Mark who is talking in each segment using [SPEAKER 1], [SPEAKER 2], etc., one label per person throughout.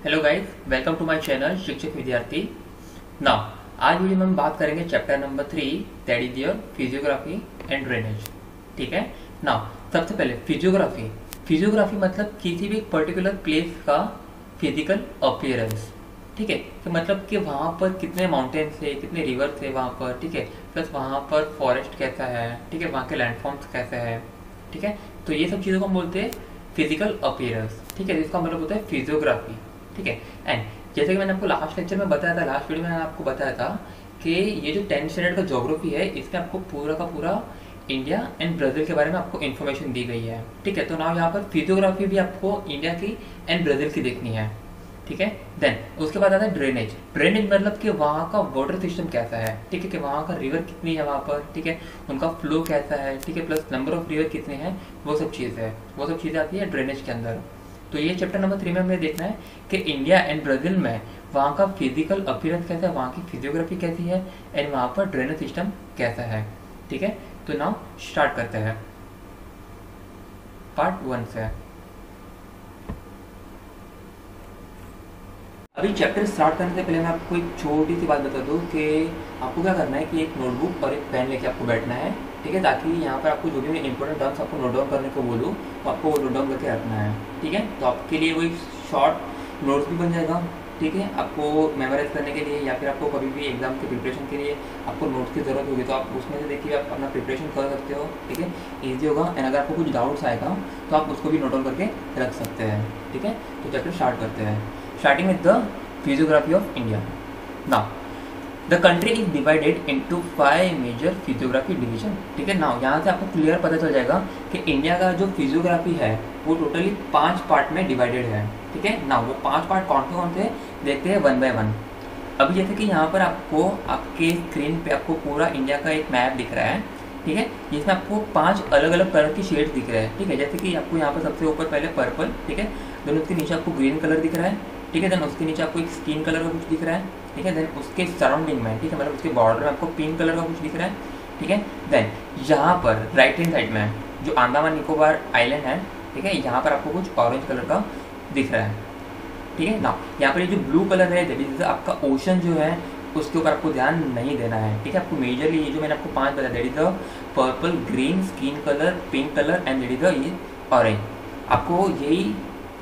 [SPEAKER 1] Hello guys, welcome to my channel Shikshak Vidyarthi. Now आज video में हम बात करेंगे chapter number 3 that is your physiography and drainage. ठीक है। नाउ सबसे पहले फिजियोग्राफी। फिजियोग्राफी मतलब किसी भी पर्टिकुलर प्लेस का फिजिकल अपीयरेंस। ठीक है, कि मतलब कि वहाँ पर कितने माउंटेन्स है, कितने रिवर्स है वहाँ पर। ठीक है, प्लस वहाँ पर फॉरेस्ट कैसा है। ठीक है, वहाँ के लैंडफॉर्म्स कैसे है। ठीक है, तो ये सब चीज़ों को हम बोलते हैं फिजिकल अपीयरेंस। ठीक है, जिसका मतलब होता है फिजियोग्राफी। ठीक है। एंड जैसे कि मैंने आपको लास्ट लेक्चर में बताया था, लास्ट वीडियो में मैंने आपको बताया था कि ये जो 10th स्टैंडर्ड का ज्योग्राफी है, इसमें आपको पूरा का पूरा इंडिया एंड ब्राज़ील के बारे में आपको इन्फॉर्मेशन दी गई है। ठीक है, तो नाउ यहाँ पर फिजियोग्राफी भी आपको इंडिया की एंड ब्राज़ील की देखनी है। ठीक है। देन उसके बाद आता है ड्रेनेज। ड्रेनेज मतलब कि वहाँ का वाटर सिस्टम कैसा है। ठीक है, कि वहाँ का रिवर कितनी है वहाँ पर। ठीक है, उनका फ्लो कैसा है। ठीक है, प्लस नंबर ऑफ रिवर कितने हैं, वो सब चीज़ है, वो सब चीज़ें आती है ड्रेनेज के अंदर। तो ये चैप्टर नंबर 3 में हमें देखना है कि इंडिया एंड ब्राज़ील में वहाँ का फिजिकल अपीयरेंस कैसा है, वहाँ की फिजियोग्राफी कैसी है एंड वहाँ पर ड्रेनेज सिस्टम कैसा है। ठीक है, तो नाउ स्टार्ट करते हैं पार्ट 1 से। अभी चैप्टर स्टार्ट करने से पहले मैं आपको एक छोटी सी बात बता दूं कि आपको क्या करना है कि एक नोटबुक और एक पेन लेके आपको बैठना है। ठीक है, ताकि यहाँ पर आपको जो भी मैं इंपॉर्टेंट टर्म्स आपको नोट डाउन करने को बोलूँ तो आपको वो नोट डाउन करके रखना है। ठीक है, तो आपके लिए वो एक शॉर्ट नोट्स भी बन जाएगा। ठीक है, आपको मेमोराइज करने के लिए या फिर आपको कभी भी एग्जाम के प्रिपरेशन के लिए आपको नोट्स की ज़रूरत होगी तो आप उसमें से देखिए आप अपना प्रिपरेशन कर सकते हो। ठीक है, ईजी होगा। एंड अगर आपको कुछ डाउट्स आएगा तो आप उसको भी नोट डाउन करके रख सकते हैं। ठीक है, तो चैप्टर स्टार्ट करते हैं, starting with the physiography of India. Now, the country is divided into 5 major physiography division. ठीक है, नाउ यहाँ से आपको क्लियर पता चल जाएगा कि इंडिया का जो फिजियोग्राफी है वो टोटली 5 पार्ट में डिवाइडेड है। ठीक है, नाउ वो 5 पार्ट कौन से देखते हैं वन बाय वन। अभी जैसे कि यहाँ पर आपको आपके स्क्रीन पे आपको पूरा इंडिया का एक मैप दिख रहा है। ठीक है, जिसमें आपको 5 अलग अलग कलर की शेड्स दिख रहे हैं। ठीक है, जैसे कि आपको यहाँ पर सबसे ऊपर पहले पर्पल। ठीक है, देन उसके नीचे आपको ग्रीन कलर दिख रहा है। ठीक है, देन उसके नीचे आपको एक स्किन कलर का कुछ दिख रहा है। ठीक है, देन उसके सराउंडिंग में, ठीक है, मतलब उसके बॉर्डर में आपको पिंक कलर का कुछ दिख रहा है। ठीक है, देन यहाँ पर राइट हैंड साइड में जो अंडमान निकोबार आइलैंड है, ठीक है, यहाँ पर आपको कुछ ऑरेंज कलर का दिख रहा है। ठीक है ना, यहाँ पर ये जो ब्लू कलर है दैट इज आपका ओशन जो है उसके ऊपर आपको ध्यान नहीं देना है। ठीक है, आपको मेजरली ये जो मैंने आपको 5 बताया that is the purple, green, skin colour, pink colour and that is the ये ऑरेंज। आपको यही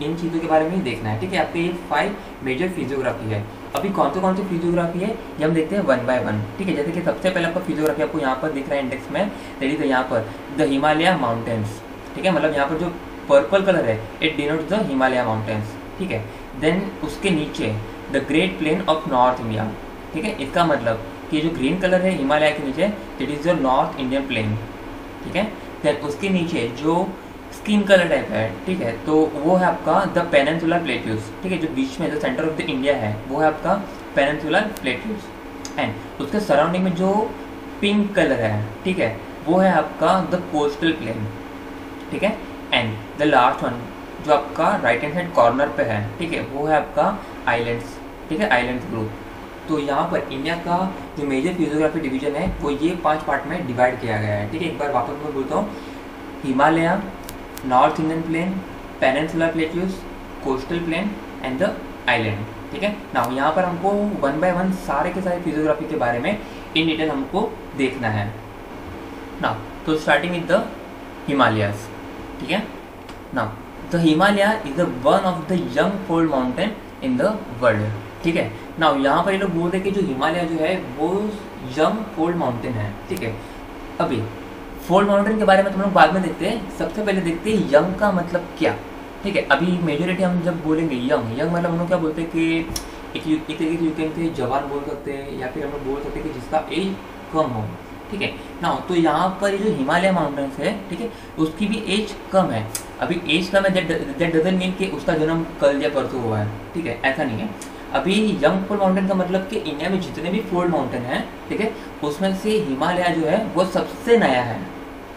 [SPEAKER 1] इन चीज़ों के बारे में ही देखना है। ठीक है, आपके ये 5 मेजर फिजियोग्राफी है। अभी कौन से फिजियोग्राफी है ये हम देखते हैं वन बाय वन। ठीक है, जैसे कि सबसे पहले आपका फिजियोग्राफी आपको यहाँ पर दिख रहा है इंडेक्स में, दैट इज यहाँ पर द हिमालय माउंटेन्स। ठीक है, मतलब यहाँ पर जो पर्पल कलर है it denotes the Himalaya mountains. ठीक है, देन उसके नीचे the great plain of north India. ठीक है, इसका मतलब कि जो ग्रीन कलर है हिमालय के नीचे that is the north Indian plain. ठीक है, देन उसके नीचे जो स्किन कलर टाइप है, ठीक है, तो वो है आपका द पेनिनसुलर प्लेट्यूज। ठीक है, जो बीच में जो सेंटर ऑफ द इंडिया है वो है आपका पेनिनसुलर प्लेट्यूज। एंड उसके सराउंडिंग में जो पिंक कलर है, ठीक है, वो है आपका द कोस्टल प्लेन। ठीक है, एंड द लास्ट वन जो आपका राइट हैंड साइड कॉर्नर पे है, ठीक है, वो है आपका आइलैंड्स। ठीक है, आइलैंड्स ग्रुप। तो यहाँ पर इंडिया का जो मेजर फिजियोग्राफी डिवीजन है वो ये 5 पार्ट में डिवाइड किया गया है। ठीक है, एक बार वापस मैं बोलता हूँ, Himalaya, north Indian plain, peninsular plateaus, coastal plain and the island. ठीक है, नाउ यहाँ पर हमको वन बाय वन सारे के सारे फिजियोग्राफी के बारे में इन डिटेल हमको देखना है। नाउ तो स्टार्टिंग विद द हिमालयाज। ठीक है, now the Himalaya is the one of the young fold mountain in the world. ठीक है, नाउ यहाँ पर ये लोग बोलते हैं कि जो हिमालय जो है वो यंग फोल्ड माउंटेन है। ठीक है, अभी फोल्ड माउंटेन के बारे में तुम लोग बाद में देखते हैं, सबसे पहले देखते हैं यंग का मतलब क्या। ठीक है, अभी मेजोरिटी हम जब बोलेंगे यंग मतलब हम लोग क्या बोलते हैं कि एक तरीके से यू कैन से जवान बोल सकते हैं या फिर हम लोग बोल सकते हैं कि जिसका एज कम हो। ठीक है ना, तो यहाँ पर जो हिमालय माउंटेन्स है, ठीक है, उसकी भी एज कम है। अभी एज कम है दैट डजंट मीन कि उसका जन्म कल या परसों हुआ है। ठीक है, ऐसा नहीं है। अभी यंग फोल्ड माउंटेन का मतलब कि इंडिया में जितने भी फोल्ड माउंटेन हैं, ठीक है, उसमें से हिमालय जो है वो सबसे नया है।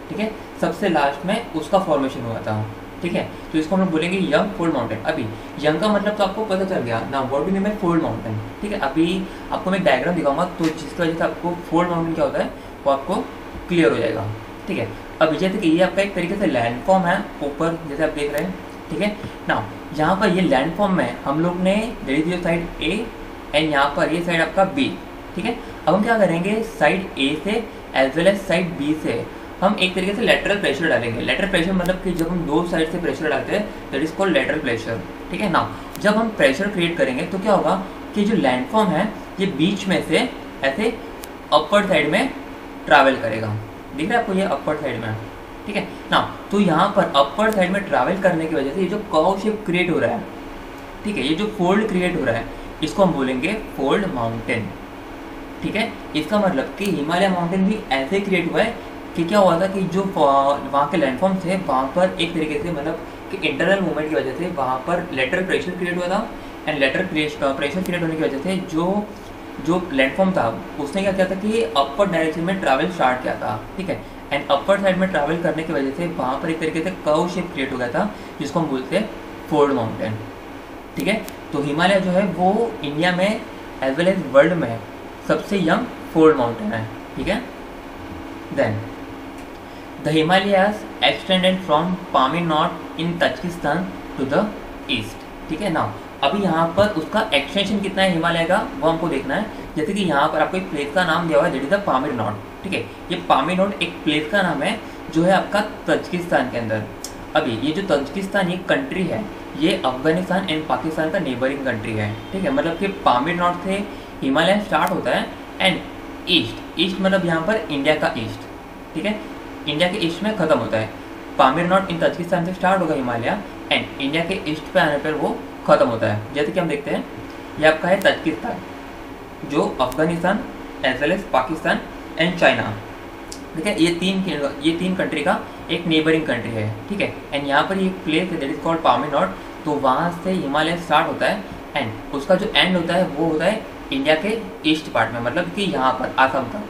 [SPEAKER 1] ठीक है, सबसे लास्ट में उसका फॉर्मेशन हुआ था। ठीक है, तो इसको हम लोग बोलेंगे यंग फोल्ड माउंटेन। अभी यंग का मतलब तो आपको पता चल गया ना, what do mean by fold mountain. ठीक है, अभी आपको मैं एक डायग्राम दिखाऊंगा तो जिसकी वजह से आपको फोल्ड माउंटेन क्या होता है वो आपको क्लियर हो जाएगा। ठीक है, अभी जैसे कि ये आपका एक तरीके से लैंडफॉर्म है ऊपर जैसे आप देख रहे हैं। ठीक है, ना यहाँ पर ये लैंड फॉर्म में हम लोग ने दे दी साइड ए एंड यहाँ पर ये साइड आपका बी, ठीक है। अब हम क्या करेंगे, साइड ए से as well as side B से हम एक तरीके से लेटरल प्रेशर डालेंगे। लेटरल प्रेशर मतलब कि जब हम दो साइड से प्रेशर डालते हैं that is called lateral pressure, ठीक है ना। जब हम प्रेशर क्रिएट करेंगे तो क्या होगा कि जो लैंडफॉर्म है ये बीच में से ऐसे अपर साइड में ट्रैवल करेगा, दिख रहा है आपको ये अपर साइड में, ठीक है ना। तो यहाँ पर अपर साइड में ट्रैवल करने की वजह से ये जो कर्व शेप क्रिएट हो रहा है, ठीक है, ये जो फोल्ड क्रिएट हो रहा है इसको हम बोलेंगे फोल्ड माउंटेन, ठीक है। इसका मतलब कि हिमालय माउंटेन भी ऐसे क्रिएट हुआ है कि क्या हुआ था कि जो वहाँ के लैंडफॉर्म थे वहाँ पर एक तरीके से मतलब कि इंटरनल मूवमेंट की वजह से वहाँ पर लेटरल प्रेशर क्रिएट हुआ था एंड लेटरल प्रेशर क्रिएट होने की वजह से जो लैंडफॉर्म था उसने क्या किया था कि अपर डायरेक्शन में ट्रैवल स्टार्ट किया था, ठीक है। एंड अपर साइड में ट्रैवल करने की वजह से वहाँ पर एक तरीके से कर्व शेप क्रिएट हो गया था जिसको हम बोलते हैं फोल्ड माउंटेन, ठीक है। तो हिमालय जो है वो इंडिया में एज वेल एज वर्ल्ड में सबसे यंग फोल्ड माउंटेन है, ठीक है। Then the Himalayas extended from Pamir not in Tajikistan to the east, ठीक है ना। अभी यहाँ पर उसका एक्सटेंशन कितना है हिमालय का वो हमको देखना है। जैसे कि यहाँ पर आपको एक प्लेस का नाम दिया हुआ है that is the Pamir not, ठीक है। ये पामीर नॉट एक प्लेस का नाम है जो है आपका तजिकिस्तान के अंदर। अभी ये जो तजिकिस्तान ये कंट्री है ये अफगानिस्तान एंड पाकिस्तान का नेबरिंग कंट्री है, ठीक है। मतलब कि पामीर नॉट से हिमालय स्टार्ट होता है एंड ईस्ट मतलब यहाँ पर इंडिया का ईस्ट, ठीक है, इंडिया के ईस्ट में खत्म होता है। पामीर नॉट इन तजिकिस्तान से स्टार्ट होगा हिमालय एंड इंडिया के ईस्ट पे आने पर वो खत्म होता है। जैसे कि हम देखते हैं ये आपका है तजिकिस्तान जो Afghanistan as well as Pakistan and China, ठीक है, ये तीन कंट्री का एक नेबरिंग कंट्री है, ठीक है। एंड यहाँ पर एक प्लेस है that is called Pamir not, तो वहाँ से हिमालय स्टार्ट होता है एंड उसका जो एंड होता है वो होता है इंडिया के ईस्ट पार्ट में, मतलब कि यहाँ पर आसाम तक,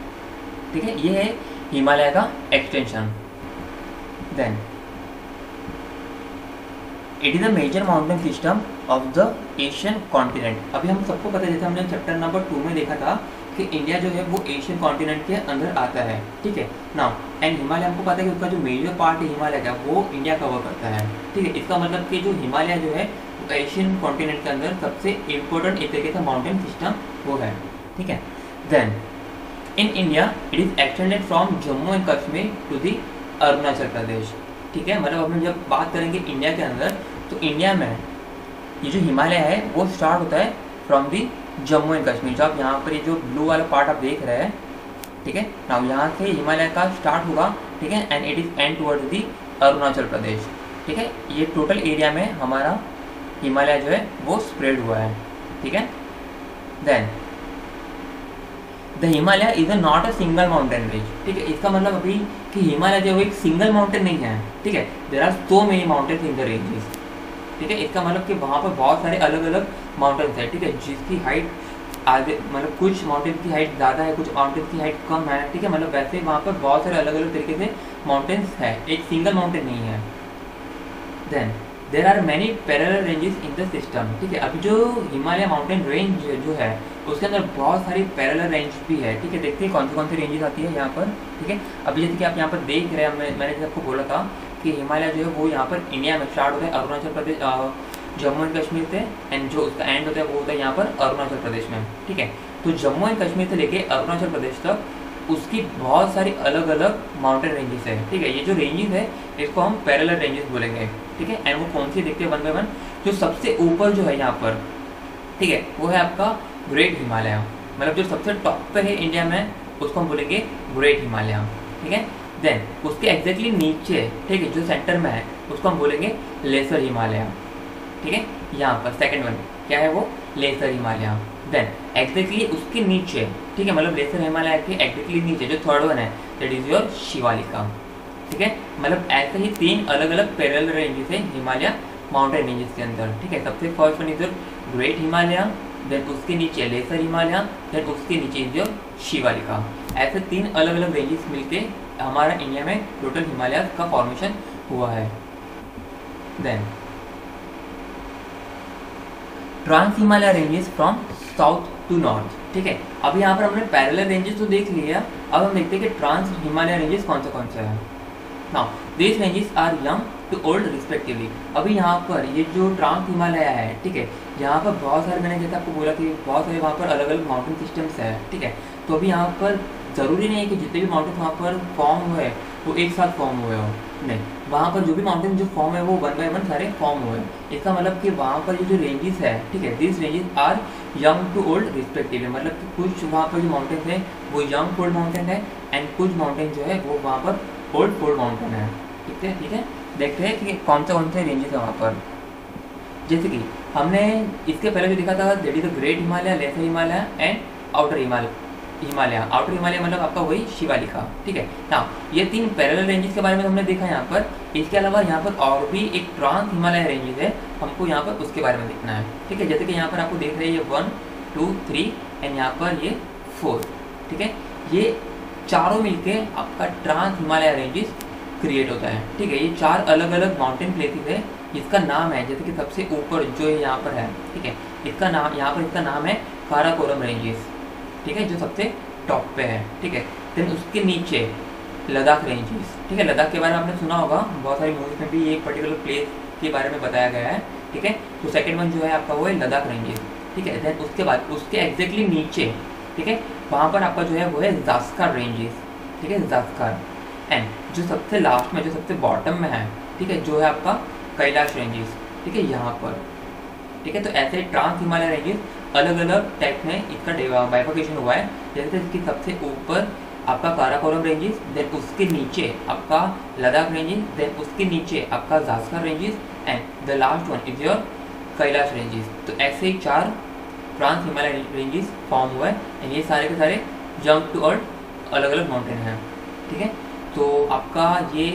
[SPEAKER 1] ठीक है। ये है हिमालय का extension. Then it is a major mountain system of the Asian continent. अभी हम सबको पता है जैसे हमने चैप्टर नंबर 2 में देखा था कि इंडिया जो है वो एशियन कॉन्टिनेंट के अंदर आता है, ठीक है ना। एंड हिमालय हमको पता है कि उसका जो मेजर पार्ट है हिमालय का वो इंडिया कवर करता है, ठीक है। इसका मतलब कि जो हिमालय जो है एशियन कॉन्टिनेंट के अंदर सबसे इम्पोर्टेंट एक तरीके का माउंटेन सिस्टम वो है, ठीक है। Then in India it is extended from Jammu and Kashmir to the Arunachal Pradesh, ठीक है। मतलब हम जब बात करेंगे इंडिया के अंदर तो इंडिया में ये जो हिमालय है वो स्टार्ट होता है from the Jammu and Kashmir. जो आप यहाँ पर ये जो ब्लू वाला पार्ट आप देख रहे हैं, ठीक है ना, यहाँ से हिमालय का स्टार्ट होगा, ठीक है, and it is end towards the Arunachal Pradesh, ठीक है। ये टोटल एरिया में हमारा हिमालय जो है वो स्प्रेड हुआ है, ठीक है। Then the Himalaya is not a single mountain range, ठीक है। इसका मतलब अभी कि हिमालय जो है एक सिंगल माउंटेन नहीं है, ठीक है। There are so many mountains in the ranges, ठीक है। इसका मतलब कि वहाँ पर बहुत सारे अलग अलग माउंटेन्स हैं, ठीक है, जिसकी हाइट आगे मतलब कुछ माउंटेन की हाइट ज़्यादा है, कुछ माउंटेन की हाइट कम है, ठीक है। मतलब वैसे वहाँ पर बहुत सारे अलग अलग तरीके से माउंटेन्स है, एक सिंगल माउंटेन नहीं है। Then there are many parallel ranges in the system, ठीक है। अभी जो हिमालय माउंटेन रेंज जो है उसके अंदर बहुत सारी पैरेलल रेंज भी है, ठीक है। देखते हैं कौन सी रेंजेस आती है यहाँ पर, ठीक है। अभी जैसे कि आप यहाँ पर देख रहे हैं मैंने जैसे आपको बोला था कि हिमालय जो है वो यहाँ पर इंडिया में स्टार्ट होता है अरुणाचल प्रदेश जम्मू एंड कश्मीर से एंड जो उसका एंड होता है वो होता है यहाँ पर अरुणाचल प्रदेश में, ठीक है। तो जम्मू एंड कश्मीर से लेके अरुणाचल प्रदेश तक उसकी बहुत सारी अलग अलग माउंटेन रेंजेस है, ठीक है। ये जो रेंजेस है इसको हम पैरेलल रेंजेस बोलेंगे, ठीक है। एंड वो कौन सी देखते हैं वन बाय वन। जो सबसे ऊपर जो है यहाँ पर, ठीक है, वो है आपका ग्रेट हिमालय, मतलब जो सबसे टॉप पे है इंडिया में उसको हम बोलेंगे ग्रेट हिमालय, ठीक है। देन उसके एग्जैक्टली नीचे, ठीक है, जो सेंटर में है उसको हम बोलेंगे लेसर हिमालय, ठीक है। यहाँ पर सेकंड वन क्या है वो लेसर हिमालय। देन एग्जैक्टली उसके नीचे, ठीक है, मतलब लेसर हिमालय के एग्जैक्टली नीचे जो थर्ड वन है दैट इज योर शिवालिका, ठीक है। मतलब ऐसे ही 3 अलग अलग पैरेलल रेंजेस है हिमालय माउंटेन रेंजेस के अंदर, ठीक है। सबसे first one is your great Himalaya, then उसके नीचे लेसर हिमालय, देन उसके नीचे इज योर शिवालिका। ऐसे 3 अलग अलग रेंजेस मिलके हमारा इंडिया में टोटल हिमालय का फॉर्मेशन हुआ है। Then trans Himalaya ranges from south to north, ठीक है। अब यहाँ पर हमने पैरेलल रेंजेस तो देख लिया, अब हम देखते हैं कि ट्रांस हिमालय रेंजेस कौन से है। Now this ranges are young to old respectively. अभी यहाँ पर ये जो ट्रांस हिमालय है, ठीक है, यहाँ पर बहुत सारे, मैंने जैसे आपको बोला कि बहुत सारे वहाँ पर अलग अलग माउंटेन सिस्टम्स है, ठीक है। तो अभी यहाँ पर ज़रूरी नहीं है कि जितने भी माउंटेन वहाँ पर फॉर्म हुए वो एक साथ फॉर्म हुए हो, नहीं, वहाँ पर जो भी माउंटेन जो फॉर्म है वो 1 बाय 1 सारे फॉर्म हुए। इसका मतलब कि वहाँ पर ये जो रेंजेस है, ठीक है, this ranges are young to old respectively, मतलब कि कुछ वहाँ पर जो माउंटेन है वो यंग फोल्ड माउंटेन है एंड कुछ माउंटेन जो है वो वहाँ पर ओल्ड फोल्ड माउंटेन है, ठीक है, ठीक है। देखते हैं कि कौन से रेंजेस है वहाँ पर। जैसे कि हमने इसके पहले जो देखा था, that is the great Himalaya, lesser Himalaya and outer Himalaya. Outer Himalaya मतलब आपका वही शिवालिका, ठीक है ना। ये 3 पैरेलल रेंजेस के बारे में हमने देखा यहाँ पर। इसके अलावा यहाँ पर और भी एक ट्रांस हिमालय रेंजेस है, हमको यहाँ पर उसके बारे में देखना है, ठीक है। जैसे कि यहाँ पर आपको देख रहे हैं ये 1 2 3 एंड यहाँ पर ये 4, ठीक है। ये चारों मिलके आपका ट्रांस हिमालय रेंजेस क्रिएट होता है, ठीक है। ये 4 अलग अलग माउंटेन प्लेसेस है, इसका नाम है, जैसे कि सबसे ऊपर जो यहाँ पर है, ठीक है, इसका नाम यहाँ पर इसका नाम है काराकोरम रेंजेस, ठीक है, जो सबसे टॉप पे है, ठीक है। देन उसके नीचे लद्दाख रेंजेस, ठीक है। लद्दाख के बारे में आपने सुना होगा, बहुत सारी मूवीज में भी एक पर्टिकुलर प्लेस के बारे में बताया गया है, ठीक है। तो सेकंड वन जो है आपका वो है लद्दाख रेंजेस, ठीक है। देन उसके बाद उसके एग्जैक्टली नीचे, ठीक है, वहाँ पर आपका जो है वो है ज़ास्कर रेंजेस, ठीक है, ज़ास्कर। एंड जो सबसे लास्ट में, जो सबसे बॉटम में है, ठीक है, जो है आपका कैलाश रेंजेस, ठीक है, यहाँ पर, ठीक है। तो ऐसे ट्रांस हिमालय रेंजेस अलग अलग टाइप में इसका बाइफर्केशन हुआ है। जैसे कि सबसे ऊपर आपका काराकोरम रेंजेस, देन उसके नीचे आपका लद्दाख रेंजेस, देन उसके नीचे आपका Zanskar ranges and the last one is your Kailash ranges. तो ऐसे ही 4 ट्रांस हिमालय रेंजेस फॉर्म हुआ है एंड ये सारे के सारे जंप टू अर्थ अलग अलग माउंटेन हैं, ठीक है। तो आपका ये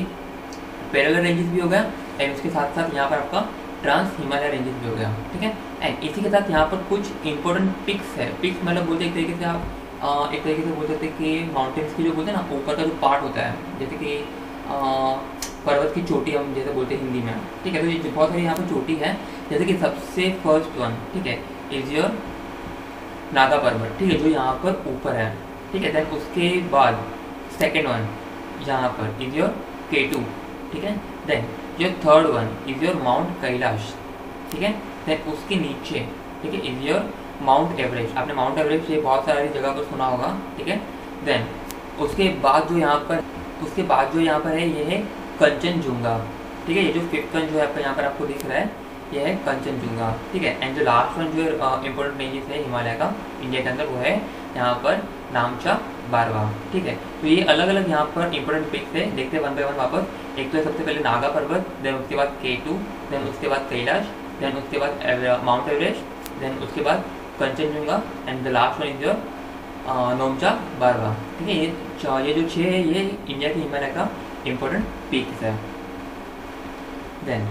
[SPEAKER 1] पैरेलल रेंजेस भी हो गया एंड उसके साथ साथ यहाँ पर आपका ट्रांस हिमालय रेंजेस भी हो गया, ठीक है। एंड इसी के साथ यहाँ पर कुछ इंपॉर्टेंट पिक्स है। पिक्स मतलब बोलते एक तरीके से आप एक तरीके से बोल सकते हैं कि माउंटेन्स की जो बोलते हैं ना, ऊपर का जो पार्ट होता है, जैसे कि पर्वत की चोटी हम जैसे बोलते हैं हिंदी में, ठीक है। तो ये बहुत सारी यहाँ पर चोटी है, जैसे कि सबसे फर्स्ट वन, ठीक है, इज योर नागा पर्वत, ठीक है, जो यहाँ पर ऊपर है, ठीक है। देन उसके बाद सेकेंड वन यहाँ पर इज योर K2, ठीक है। देन जो third one is your mount Kailash, ठीक है। देन उसके नीचे, ठीक है, इज योर माउंट एवरेस्ट। आपने माउंट एवरेस्ट ये बहुत सारी जगह पर सुना होगा, ठीक है। देन उसके बाद जो यहाँ पर है ये है कंचनजुंगा, ठीक है। ये जो 5th वन जो है आपका यहाँ पर आपको दिख रहा है, ये है कंचनजुंगा, ठीक है। एंड जो लास्ट वन जो इम्पोर्टेंट रेंजेस है हिमालय का इंडिया के अंदर, वो है यहाँ पर नामचा बारवा, ठीक है। तो ये अलग अलग यहाँ पर इंपॉर्टेंट पिक्स है, देखते हैं 1 बाय 1 वापस। एक तो है सबसे पहले नागा पर्वत, देन उसके बाद K2, देन उसके बाद कैलाश, देन उसके बाद माउंट एवरेस्ट, देन उसके बाद Kanchenjunga and the last one is your Namcha Barwa, ठीक है। ये जो 6 है ये इंडिया के हिमालय का इम्पोर्टेंट पिक्स है। Then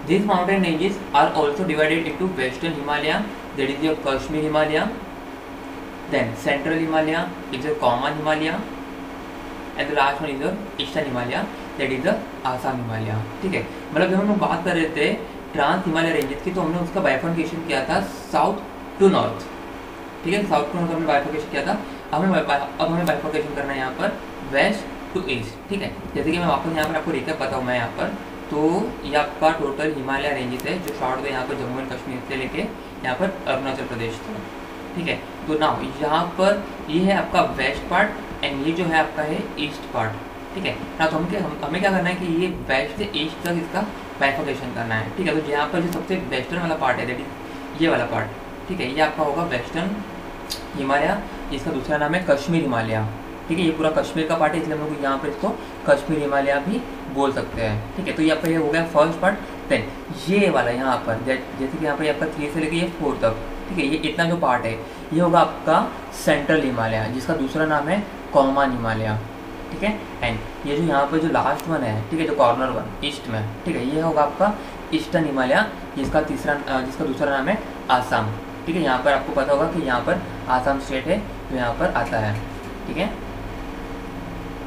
[SPEAKER 1] these mountain ranges are also divided into western Himalaya, that is your Kashmir Himalaya, then central Himalaya is your common Himalaya, and the last one is your eastern Himalaya, that is the Assam Himalaya, ठीक है। मतलब जब हम लोग बात कर रहे थे ट्रांस हिमालय रेंजेस की, तो हमने उसका बाइफर्केशन किया था साउथ टू नॉर्थ, ठीक है। साउथ टू नॉर्थ हमने बाइफर्केशन किया था। अब हमें बाइफर्केशन करना है यहाँ पर वेस्ट टू ईस्ट, ठीक है। जैसे कि मैं वापस यहाँ पर आपको रिकैप बताऊँ मैं यहाँ पर, तो ये आपका टोटल हिमालय रेंजेस है जो शॉर्ट है यहाँ पर जम्मू एंड कश्मीर से लेके यहाँ पर अरुणाचल प्रदेश तक, ठीक है। तो ना यहाँ पर ये है आपका वेस्ट पार्ट एंड ये जो है आपका है ईस्ट पार्ट, ठीक है ना। तो हमें क्या करना है कि ये वेस्ट से ईस्ट तक इसका बाइफर्केशन करना है, ठीक है। तो यहाँ पर जो सबसे वेस्टर्न वाला पार्ट है, दैट इज ये वाला पार्ट, ठीक है, ये आपका होगा वेस्टर्न हिमालय, इसका दूसरा नाम है कश्मीर हिमालय, ठीक है। ये पूरा कश्मीर का पार्ट है, इसलिए हम लोग यहाँ पर इसको कश्मीर हिमालय भी बोल सकते हैं, ठीक है। तो यहाँ पर ये हो गया फर्स्ट पार्ट। देन ये वाला यहाँ पर जैसे कि यहाँ पर आपका 3 से लेकर ये 4 तक, ठीक है, ये इतना जो पार्ट है ये होगा आपका सेंट्रल हिमालय, जिसका दूसरा नाम है कॉमन हिमालय, ठीक है। एंड ये जो यहाँ पर जो लास्ट वन है, ठीक है, जो कॉर्नर वन ईस्ट में, ठीक है, ये होगा आपका ईस्टर्न हिमालय, जिसका दूसरा नाम है आसाम, ठीक है। यहाँ पर आपको पता होगा कि यहाँ पर आसाम स्टेट है जो यहाँ पर आता है, ठीक है।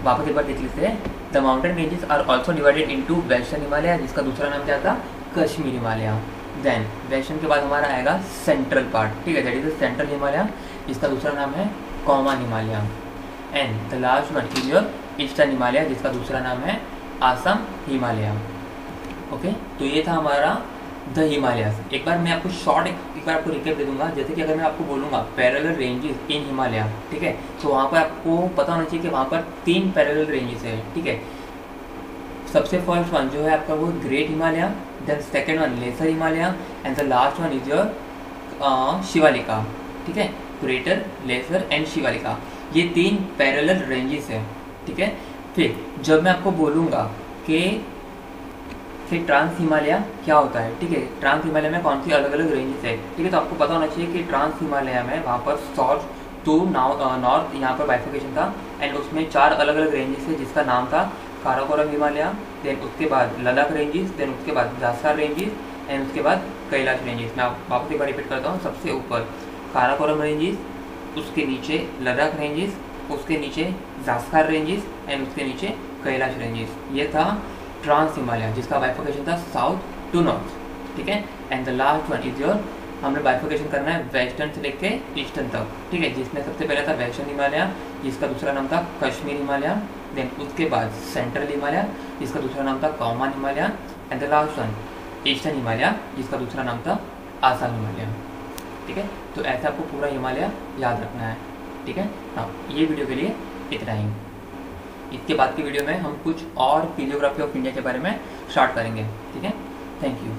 [SPEAKER 1] वापस एक बार देख लेते हैं। The mountain ranges are also divided into western Himalaya, जिसका दूसरा नाम क्या था, कश्मीर हिमालय। देन वेस्टर्न के बाद हमारा आएगा सेंट्रल पार्ट, ठीक है, that is the central Himalaya, जिसका दूसरा नाम है common Himalaya. And the last one is your eastern Himalaya, जिसका दूसरा नाम है आसम हिमालय। ओके, तो ये था हमारा द हिमालयास। एक बार मैं आपको शॉर्ट एक बार आपको रिकेप दे दूंगा। जैसे कि अगर मैं आपको बोलूँगा पैरेलल रेंजेस इन हिमालय, ठीक है, तो वहाँ पर आपको पता होना चाहिए कि वहाँ पर 3 पैरेलल रेंजेस है, ठीक है। सबसे फर्स्ट वन जो है आपका वो great Himalaya, then second one lesser Himalaya, and the last one is your Shivalika, ठीक है। ग्रेटर, लेसर एंड शिवालिका, ये 3 पैरेलल रेंजेस है, ठीक है। फिर जब मैं आपको बोलूँगा कि ट्रांस हिमालय क्या होता है, ठीक है, ट्रांस हिमालय में कौन सी अलग अलग रेंजेस है, ठीक है, तो आपको पता होना चाहिए कि ट्रांस हिमालय में वहाँ पर साउथ टू नॉर्थ यहाँ पर बाइफिकेशन था, एंड उसमें 4 अलग अलग रेंजेस है जिसका नाम था काराकोरम हिमालय, देन उसके बाद लद्दाख रेंजेस, देन उसके बाद जास्कर रेंजेस, एंड उसके बाद कैलाश रेंजेस। मैं वापस एक बार रिपीट करता हूँ। सबसे ऊपर काराकोरम रेंजेस, उसके नीचे लद्दाख रेंजेस, उसके नीचे जास्कर रेंजेस, एंड उसके नीचे कैलाश रेंजेस। ये था ट्रांस हिमालय जिसका बाइफिकेशन था साउथ टू नॉर्थ, ठीक है। And the last one is your, हमने बाइफिकेशन करना है वेस्टर्न से लेके ईस्टर्न तक, ठीक है, जिसमें सबसे पहले था वेस्टर्न हिमालय जिसका दूसरा नाम था कश्मीर हिमालय, देन उसके बाद सेंट्रल हिमालय जिसका दूसरा नाम था common Himalaya, and the last one eastern Himalaya जिसका दूसरा नाम था आसाम हिमालय, ठीक है। तो ऐसे आपको पूरा हिमालय याद रखना है, ठीक है। हाँ, ये वीडियो के लिए इतना ही। इसके बाद की वीडियो में हम कुछ और फिजियोग्राफी ऑफ इंडिया के बारे में स्टार्ट करेंगे, ठीक है। Thank you.